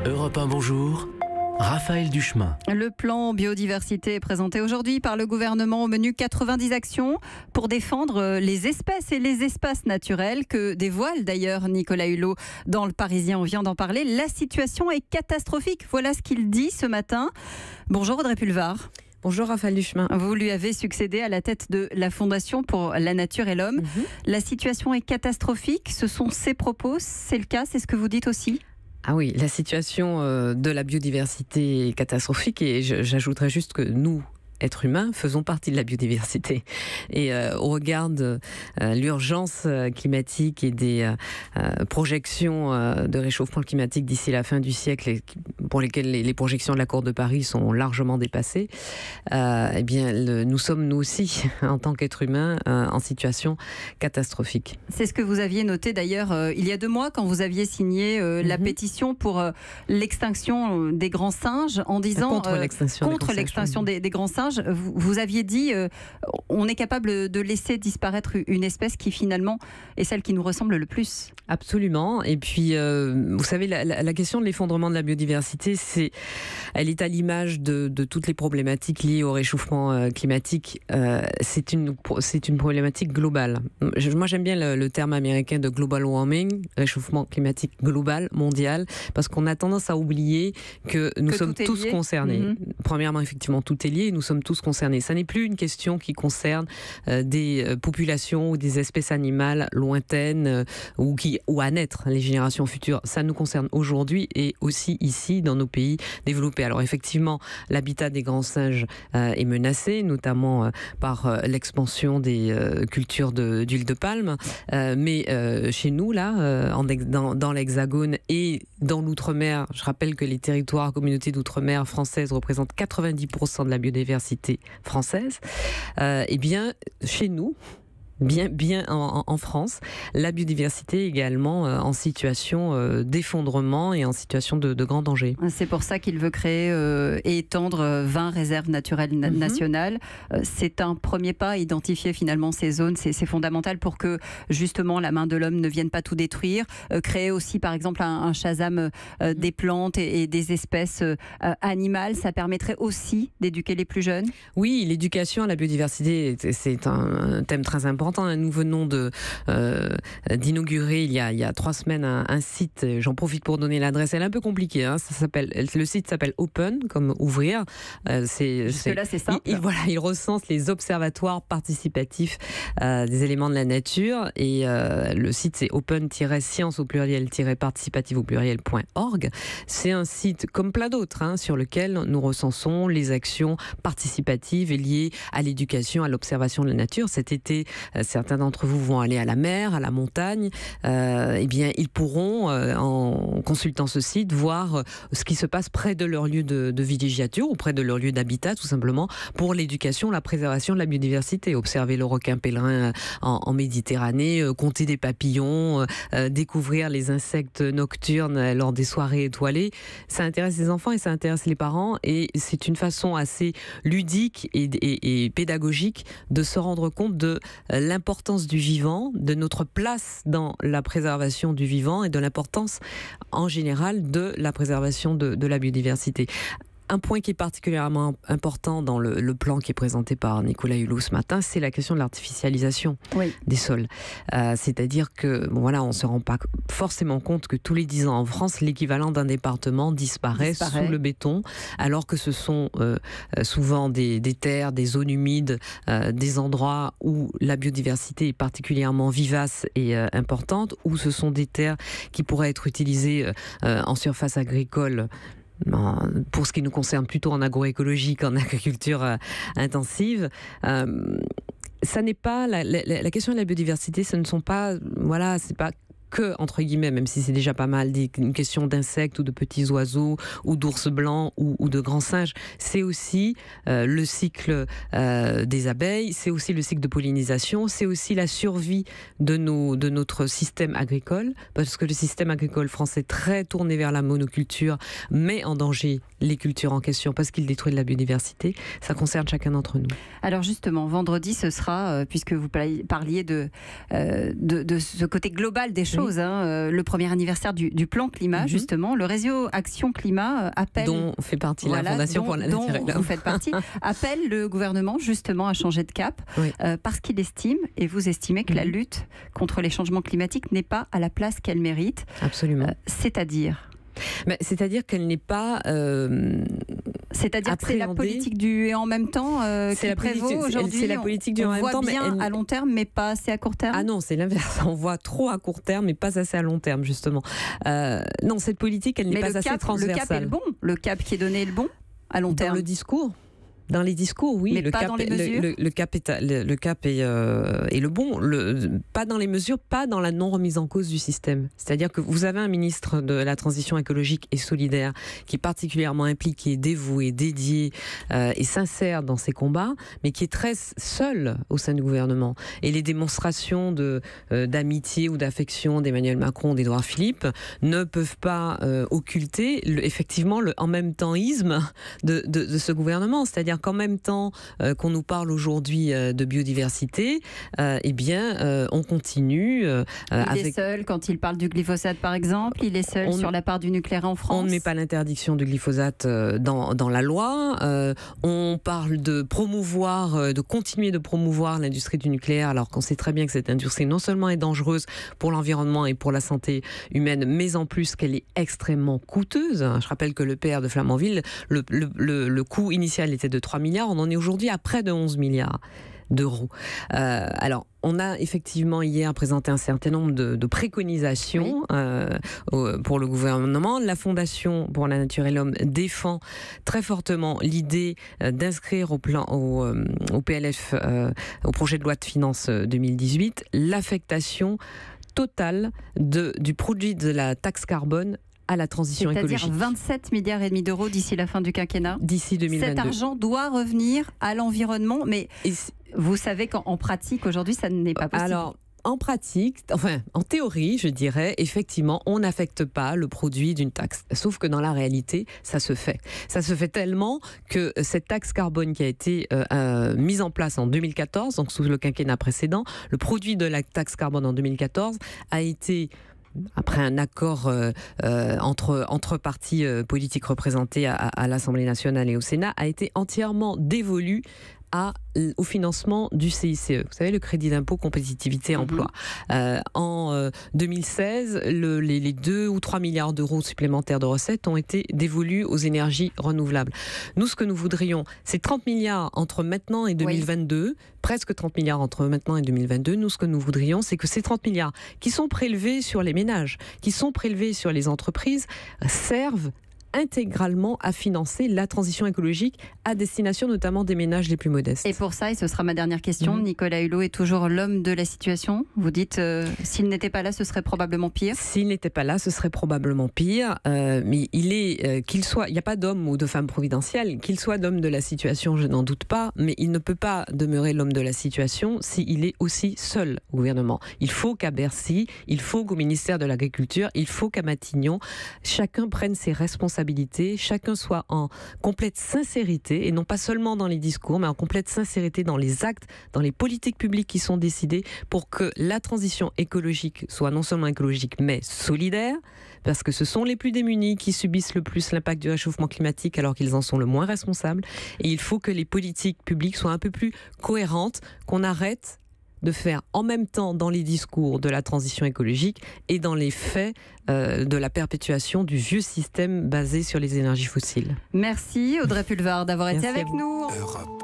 Europe 1, bonjour. Raphaël Duchemin. Le plan biodiversité est présenté aujourd'hui par le gouvernement au menu 90 actions pour défendre les espèces et les espaces naturels que dévoile d'ailleurs Nicolas Hulot dans Le Parisien. On vient d'en parler. La situation est catastrophique. Voilà ce qu'il dit ce matin. Bonjour Audrey Pulvar. Bonjour Raphaël Duchemin. Vous lui avez succédé à la tête de la Fondation pour la nature et l'homme. La situation est catastrophique. Ce sont ses propos. C'est le cas, c'est ce que vous dites aussi ? Ah oui, la situation de la biodiversité est catastrophique et j'ajouterais juste que nous, êtres humains, faisons partie de la biodiversité. Et au regard de l'urgence climatique et des projections de réchauffement climatique d'ici la fin du siècle, et pour lesquelles les projections de l'accord de Paris sont largement dépassées, eh bien, nous sommes nous aussi, en tant qu'êtres humains, en situation catastrophique. C'est ce que vous aviez noté d'ailleurs il y a 2 mois quand vous aviez signé la pétition pour l'extinction des grands singes en disant contre l'extinction des grands singes. Vous aviez dit on est capable de laisser disparaître une espèce qui finalement est celle qui nous ressemble le plus. Absolument. Et puis, vous savez, la question de l'effondrement de la biodiversité, elle est à l'image de toutes les problématiques liées au réchauffement climatique. C'est une problématique globale. Moi, j'aime bien le terme américain de global warming, réchauffement climatique global, mondial, parce qu'on a tendance à oublier que nous sommes tous concernés. Premièrement, effectivement, tout est lié, nous sommes tous concernés. Ça n'est plus une question qui concerne des populations ou des espèces animales lointaines ou à naître, les générations futures. Ça nous concerne aujourd'hui et aussi ici, dans nos pays développés. Alors effectivement, l'habitat des grands singes est menacé, notamment par l'expansion des cultures d'huile de palme. Mais chez nous, là, dans l'Hexagone et dans l'Outre-mer, je rappelle que les territoires, communautés d'Outre-mer françaises représentent 90% de la biodiversité française. Eh bien, chez nous, bien en France, la biodiversité est également en situation d'effondrement et en situation de grand danger. C'est pour ça qu'il veut créer et étendre 20 réserves naturelles nationales. C'est un premier pas, identifier finalement ces zones, c'est fondamental pour que justement la main de l'homme ne vienne pas tout détruire. Créer aussi par exemple un Shazam des plantes et des espèces animales, ça permettrait aussi d'éduquer les plus jeunes. Oui, l'éducation à la biodiversité, c'est un thème très important. Nous venons d'inaugurer il y a 3 semaines un site, j'en profite pour donner l'adresse, elle est un peu compliquée, hein, le site s'appelle Open, comme ouvrir. Jusque-là, c'est simple. Il recense les observatoires participatifs des éléments de la nature et le site c'est open-science au pluriel-participatif au pluriel.org. C'est un site comme plein d'autres sur lequel nous recensons les actions participatives et liées à l'éducation, à l'observation de la nature. Cet été, certains d'entre vous vont aller à la mer, à la montagne, eh bien, ils pourront, en consultant ce site, voir ce qui se passe près de leur lieu de villégiature ou près de leur lieu d'habitat, tout simplement, pour l'éducation, la préservation de la biodiversité. Observer le requin pèlerin en Méditerranée, compter des papillons, découvrir les insectes nocturnes lors des soirées étoilées. Ça intéresse les enfants et ça intéresse les parents et c'est une façon assez ludique et pédagogique de se rendre compte de l'importance du vivant, de notre place dans la préservation du vivant et de l'importance en général de la préservation de la biodiversité. Un point qui est particulièrement important dans le plan qui est présenté par Nicolas Hulot ce matin, c'est la question de l'artificialisation des sols. C'est-à-dire que, on ne se rend pas forcément compte que tous les 10 ans en France, l'équivalent d'un département disparaît sous le béton, alors que ce sont souvent des terres, des zones humides, des endroits où la biodiversité est particulièrement vivace et importante, où ce sont des terres qui pourraient être utilisées en surface agricole, pour ce qui nous concerne plutôt en agroécologie qu'en agriculture intensive. Ça n'est pas la question de la biodiversité, ce ne sont pas, c'est pas que, entre guillemets, même si c'est déjà pas mal, une question d'insectes ou de petits oiseaux ou d'ours blancs ou de grands singes. C'est aussi le cycle des abeilles, c'est aussi le cycle de pollinisation, c'est aussi la survie de notre système agricole, parce que le système agricole français très tourné vers la monoculture met en danger les cultures en question parce qu'il détruit de la biodiversité. Ça concerne chacun d'entre nous. Alors justement, vendredi, ce sera, puisque vous parliez de ce côté global des choses, le premier anniversaire du plan climat, justement. Le réseau Action Climat appelle... Dont fait partie la Fondation pour la Nature et l'Homme. Vous faites partie, appelle le gouvernement justement à changer de cap, parce qu'il estime, et vous estimez, que la lutte contre les changements climatiques n'est pas à la place qu'elle mérite. Absolument. C'est-à-dire qu'elle n'est pas... C'est-à-dire que c'est la politique du et en même temps qui prévaut aujourd'hui. C'est la politique du en même temps, mais on voit bien à long terme, mais pas assez à court terme. Ah non, c'est l'inverse. On voit trop à court terme, mais pas assez à long terme, justement. Non, cette politique, elle n'est pas assez transversale. Le cap est le bon. Le cap qui est donné est le bon à long terme. Dans le discours. Dans les discours, oui. Mais le pas cap, dans les mesures. Le cap est le bon. Pas dans les mesures, pas dans la non-remise en cause du système. C'est-à-dire que vous avez un ministre de la transition écologique et solidaire qui est particulièrement impliqué, dévoué, dédié et sincère dans ses combats, mais qui est très seul au sein du gouvernement. Et les démonstrations d'amitié ou d'affection d'Emmanuel Macron, d'Édouard Philippe ne peuvent pas occulter effectivement le en même temps-isme de ce gouvernement. C'est-à-dire qu'en même temps qu'on nous parle aujourd'hui de biodiversité, on continue. Il est seul quand il parle du glyphosate, par exemple. Il est seul sur la part du nucléaire en France. On ne met pas l'interdiction du glyphosate dans la loi. On parle de continuer de promouvoir l'industrie du nucléaire, alors qu'on sait très bien que cette industrie non seulement est dangereuse pour l'environnement et pour la santé humaine, mais en plus qu'elle est extrêmement coûteuse. Je rappelle que le PR de Flamanville, le coût initial était de 3 milliards, on en est aujourd'hui à près de 11 milliards d'euros. Alors, on a effectivement hier présenté un certain nombre de préconisations pour le gouvernement. La Fondation pour la Nature et l'Homme défend très fortement l'idée d'inscrire au PLF, au projet de loi de finances 2018, l'affectation totale du produit de la taxe carbone à la transition écologique. C'est-à-dire 27 milliards et demi d'euros d'ici la fin du quinquennat. D'ici 2022. Cet argent doit revenir à l'environnement, mais vous savez qu'en pratique, aujourd'hui, ça n'est pas possible. Alors, en pratique, en théorie, je dirais, effectivement, on n'affecte pas le produit d'une taxe. Sauf que dans la réalité, ça se fait. Ça se fait tellement que cette taxe carbone qui a été mise en place en 2014, donc sous le quinquennat précédent, le produit de la taxe carbone en 2014 a été, après un accord entre partis politiques représentés à l'Assemblée nationale et au Sénat, a été entièrement dévolu au financement du CICE. Vous savez, le crédit d'impôt compétitivité emploi. En 2016, les 2 ou 3 milliards d'euros supplémentaires de recettes ont été dévolus aux énergies renouvelables. Nous, ce que nous voudrions, c'est 30 milliards entre maintenant et 2022, presque 30 milliards entre maintenant et 2022. Nous, ce que nous voudrions, c'est que ces 30 milliards qui sont prélevés sur les ménages, qui sont prélevés sur les entreprises, servent intégralement à financer la transition écologique à destination notamment des ménages les plus modestes. Et pour ça, et ce sera ma dernière question, Nicolas Hulot est toujours l'homme de la situation. Vous dites, s'il n'était pas là, ce serait probablement pire. S'il n'était pas là, ce serait probablement pire. Mais il n'y a pas d'homme ou de femme providentielle, qu'il soit d'homme de la situation, je n'en doute pas, mais il ne peut pas demeurer l'homme de la situation s'il est aussi seul au gouvernement. Il faut qu'à Bercy, il faut qu'au ministère de l'Agriculture, il faut qu'à Matignon, chacun prenne ses responsabilités, chacun soit en complète sincérité, et non pas seulement dans les discours, mais en complète sincérité dans les actes, dans les politiques publiques qui sont décidées, pour que la transition écologique soit non seulement écologique, mais solidaire, parce que ce sont les plus démunis qui subissent le plus l'impact du réchauffement climatique alors qu'ils en sont le moins responsables. Et il faut que les politiques publiques soient un peu plus cohérentes, qu'on arrête de faire en même temps dans les discours de la transition écologique et dans les faits de la perpétuation du vieux système basé sur les énergies fossiles. Merci Audrey Pulvar d'avoir été avec nous. Europe.